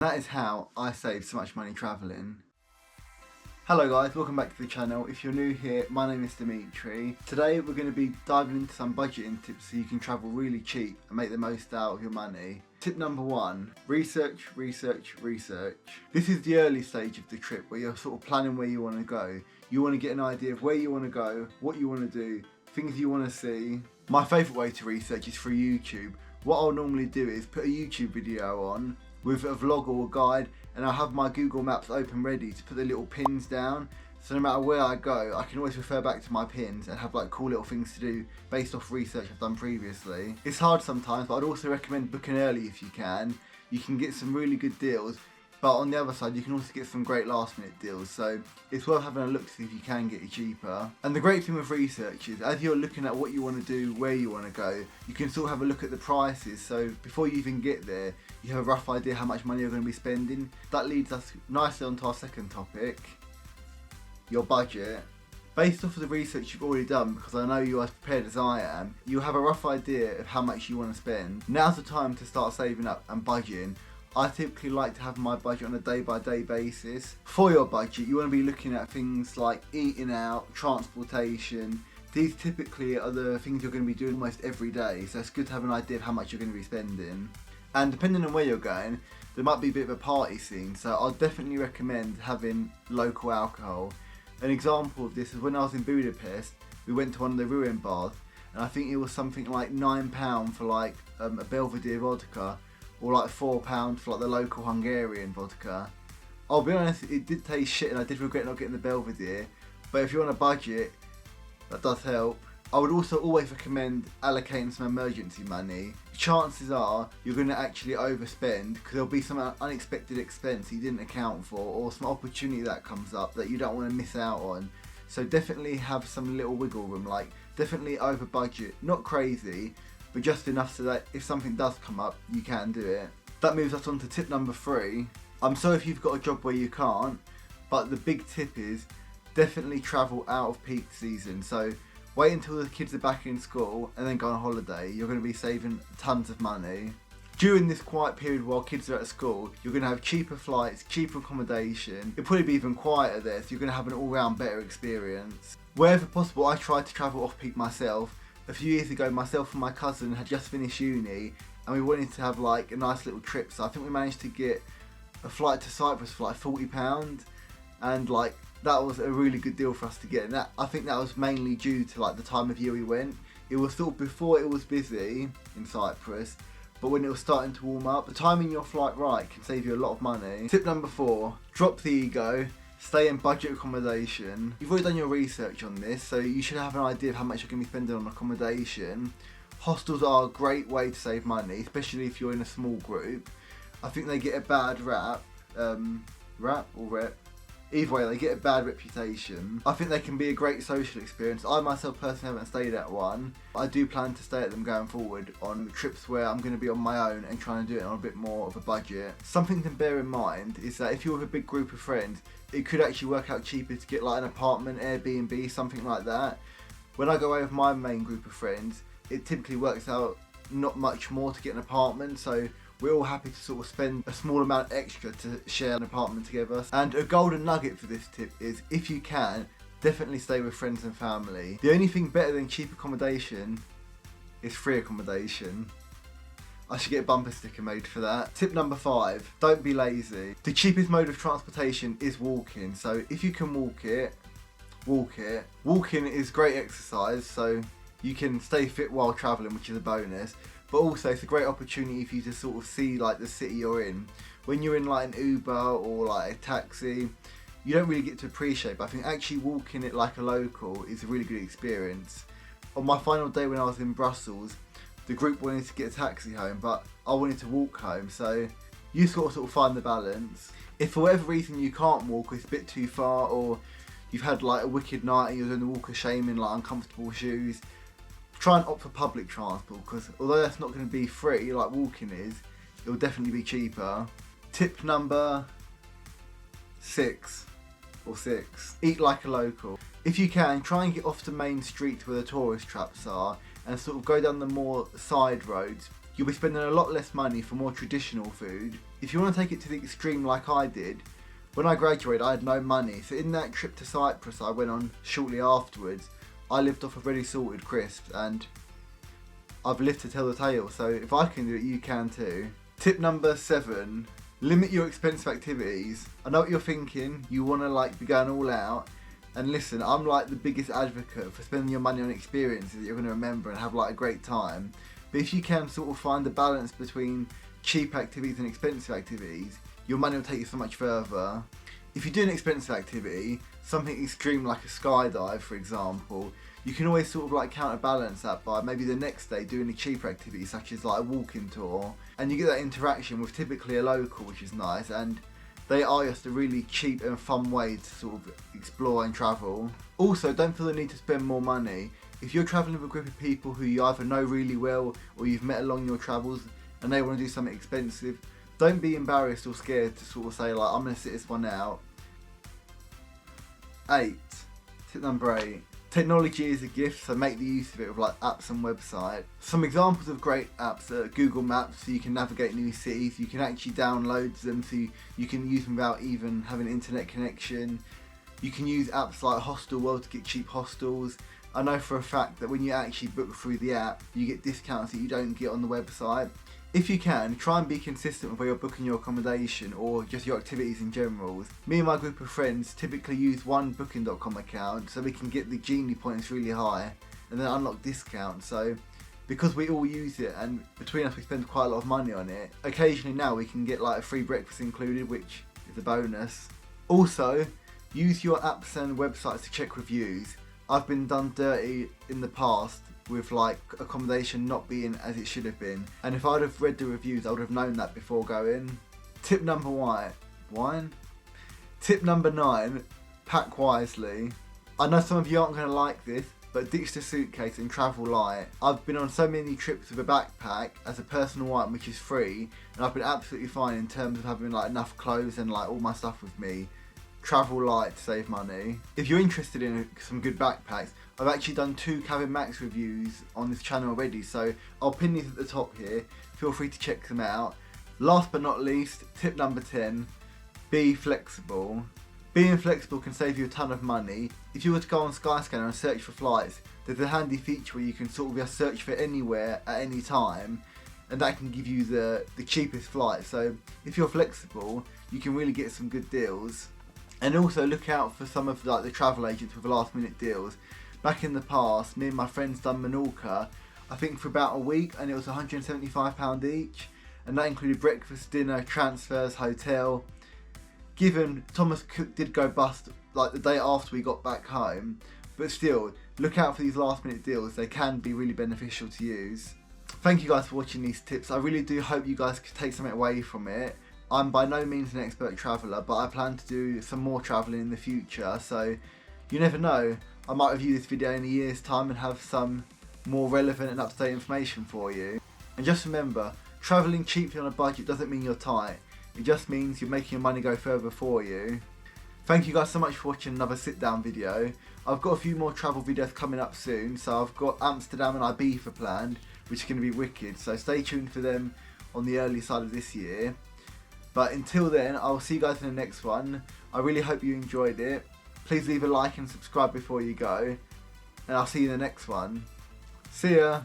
That is how I save so much money travelling. Hello guys, welcome back to the channel. If you're new here, my name is Dimitri. Today we're going to be diving into some budgeting tips so you can travel really cheap and make the most out of your money. Tip number 1, research. This is the early stage of the trip where you're sort of planning where you want to go. You want to get an idea of where you want to go, what you want to do, things you want to see. My favourite way to research is through YouTube. What I'll normally do is put a YouTube video on with a vlog or a guide, and I'll have my Google Maps open ready to put the little pins down, so no matter where I go I can always refer back to my pins and have like cool little things to do based off research I've done previously. It's hard sometimes, but I'd also recommend booking early if you can. You can get some really good deals, but on the other side you can also get some great last minute deals, so it's worth having a look to see if you can get it cheaper. And the great thing with research is as you're looking at what you want to do, where you want to go, you can sort of have a look at the prices, so before you even get there you have a rough idea how much money you're going to be spending. That leads us nicely onto our second topic, your budget. Based off of the research you've already done, because I know you're as prepared as I am, you have a rough idea of how much you want to spend. Now's the time to start saving up and budgeting. I typically like to have my budget on a day-by-day basis. For your budget, you want to be looking at things like eating out, transportation. These typically are the things you're going to be doing almost every day, so it's good to have an idea of how much you're going to be spending. And depending on where you're going, there might be a bit of a party scene, so I'll definitely recommend having local alcohol. An example of this is when I was in Budapest, we went to one of the ruin bars, and I think it was something like £9 for like a Belvedere vodka, or like £4 for like the local Hungarian vodka. I'll be honest, it did taste shit and I did regret not getting the Belvedere, but if you're on a budget, that does help. I would also always recommend allocating some emergency money. Chances are you're going to actually overspend because there'll be some unexpected expense you didn't account for, or some opportunity that comes up that you don't want to miss out on. So definitely have some little wiggle room, like definitely over budget, not crazy, but just enough so that if something does come up, you can do it. That moves us on to tip number 3. I'm sorry if you've got a job where you can't, but the big tip is definitely travel out of peak season. So wait until the kids are back in school and then go on holiday. You're going to be saving tons of money. During this quiet period while kids are at school, you're going to have cheaper flights, cheaper accommodation. It'll probably be even quieter there, so you're going to have an all-round better experience. Wherever possible, I tried to travel off peak myself. A few years ago, myself and my cousin had just finished uni and we wanted to have like a nice little trip, so I think we managed to get a flight to Cyprus for like £40, and like that was a really good deal for us to get, and that, I think that was mainly due to like the time of year we went. It was sort of before it was busy in Cyprus, but when it was starting to warm up. The timing your flight right can save you a lot of money. Tip number 4, drop the ego. Stay in budget accommodation. You've already done your research on this, so you should have an idea of how much you're going to be spending on accommodation. Hostels are a great way to save money, especially if you're in a small group. I think they get a bad rap. Either way, they get a bad reputation. I think they can be a great social experience. I myself personally haven't stayed at one. I do plan to stay at them going forward on trips where I'm going to be on my own and trying to do it on a bit more of a budget. Something to bear in mind is that if you're with a big group of friends, it could actually work out cheaper to get like an apartment, Airbnb, something like that. When I go away with my main group of friends, it typically works out not much more to get an apartment, so we're all happy to sort of spend a small amount extra to share an apartment together. And a golden nugget for this tip is, if you can, definitely stay with friends and family. The only thing better than cheap accommodation is free accommodation. I should get a bumper sticker made for that. Tip number 5, don't be lazy. The cheapest mode of transportation is walking, so if you can walk it, walk it. Walking is great exercise, so you can stay fit while travelling, which is a bonus. But also it's a great opportunity for you to sort of see like the city you're in. When you're in like an Uber or like a taxi, you don't really get to appreciate, but I think actually walking it like a local is a really good experience. On my final day when I was in Brussels, the group wanted to get a taxi home, but I wanted to walk home, so you sort of find the balance. If for whatever reason you can't walk, or it's a bit too far, or you've had like a wicked night and you're doing the walk of shame in like uncomfortable shoes, try and opt for public transport, because although that's not going to be free like walking is, it will definitely be cheaper. Tip number 6, eat like a local. If you can, try and get off the main streets where the tourist traps are and sort of go down the more side roads. You'll be spending a lot less money for more traditional food. If you want to take it to the extreme like I did, when I graduated I had no money, so in that trip to Cyprus I went on shortly afterwards, I lived off of ready salted crisps, and I've lived to tell the tale, so if I can do it, you can too. Tip number 7, limit your expensive activities. I know what you're thinking, you want to like be going all out, and listen, I'm like the biggest advocate for spending your money on experiences that you're going to remember and have like a great time. But if you can sort of find the balance between cheap activities and expensive activities, your money will take you so much further. If you do an expensive activity, something extreme like a skydive for example, you can always sort of like counterbalance that by maybe the next day doing a cheaper activity such as like a walking tour, and you get that interaction with typically a local, which is nice, and they are just a really cheap and fun way to sort of explore and travel. Also, don't feel the need to spend more money. If you're travelling with a group of people who you either know really well or you've met along your travels and they want to do something expensive, don't be embarrassed or scared to sort of say like, I'm going to sit this one out. 8. Tip number 8. Technology is a gift, so make the use of it with like apps and websites. Some examples of great apps are Google Maps, so you can navigate new cities. You can actually download them so you can use them without even having an internet connection. You can use apps like Hostel World to get cheap hostels. I know for a fact that when you actually book through the app, you get discounts that you don't get on the website. If you can, try and be consistent with where you're booking your accommodation or just your activities in general. Me and my group of friends typically use one booking.com account so we can get the Genie points really high and then unlock discounts. So because we all use it and between us we spend quite a lot of money on it, occasionally now we can get like a free breakfast included, which is a bonus. Also, use your apps and websites to check reviews. I've been done dirty in the past with like accommodation not being as it should have been, and if I'd have read the reviews I would have known that before going. Tip number 9, pack wisely. I know some of you aren't going to like this, but ditch the suitcase and travel light. I've been on so many trips with a backpack as a personal item which is free, and I've been absolutely fine in terms of having like enough clothes and like all my stuff with me. Travel light to save money. If you're interested in some good backpacks, I've actually done 2 Cabin Max reviews on this channel already, so I'll pin these at the top here. Feel free to check them out. Last but not least, tip number 10, be flexible. Being flexible can save you a ton of money. If you were to go on Skyscanner and search for flights, there's a handy feature where you can sort of just search for anywhere at any time, and that can give you the cheapest flight. So if you're flexible, you can really get some good deals. And also look out for some of like the travel agents with last minute deals. Back in the past, me and my friends done Menorca, I think for about a week, and it was £175 each, and that included breakfast, dinner, transfers, hotel. Given Thomas Cook did go bust like the day after we got back home, but still, look out for these last minute deals, they can be really beneficial to use. Thank you guys for watching these tips, I really do hope you guys can take something away from it. I'm by no means an expert traveller, but I plan to do some more travelling in the future, so you never know, I might review this video in a year's time and have some more relevant and up-to-date information for you. And just remember, travelling cheaply on a budget doesn't mean you're tight, it just means you're making your money go further for you. Thank you guys so much for watching another sit down video. I've got a few more travel videos coming up soon, so I've got Amsterdam and Ibiza planned, which is going to be wicked, so stay tuned for them on the early side of this year. But until then, I'll see you guys in the next one. I really hope you enjoyed it. Please leave a like and subscribe before you go. And I'll see you in the next one. See ya!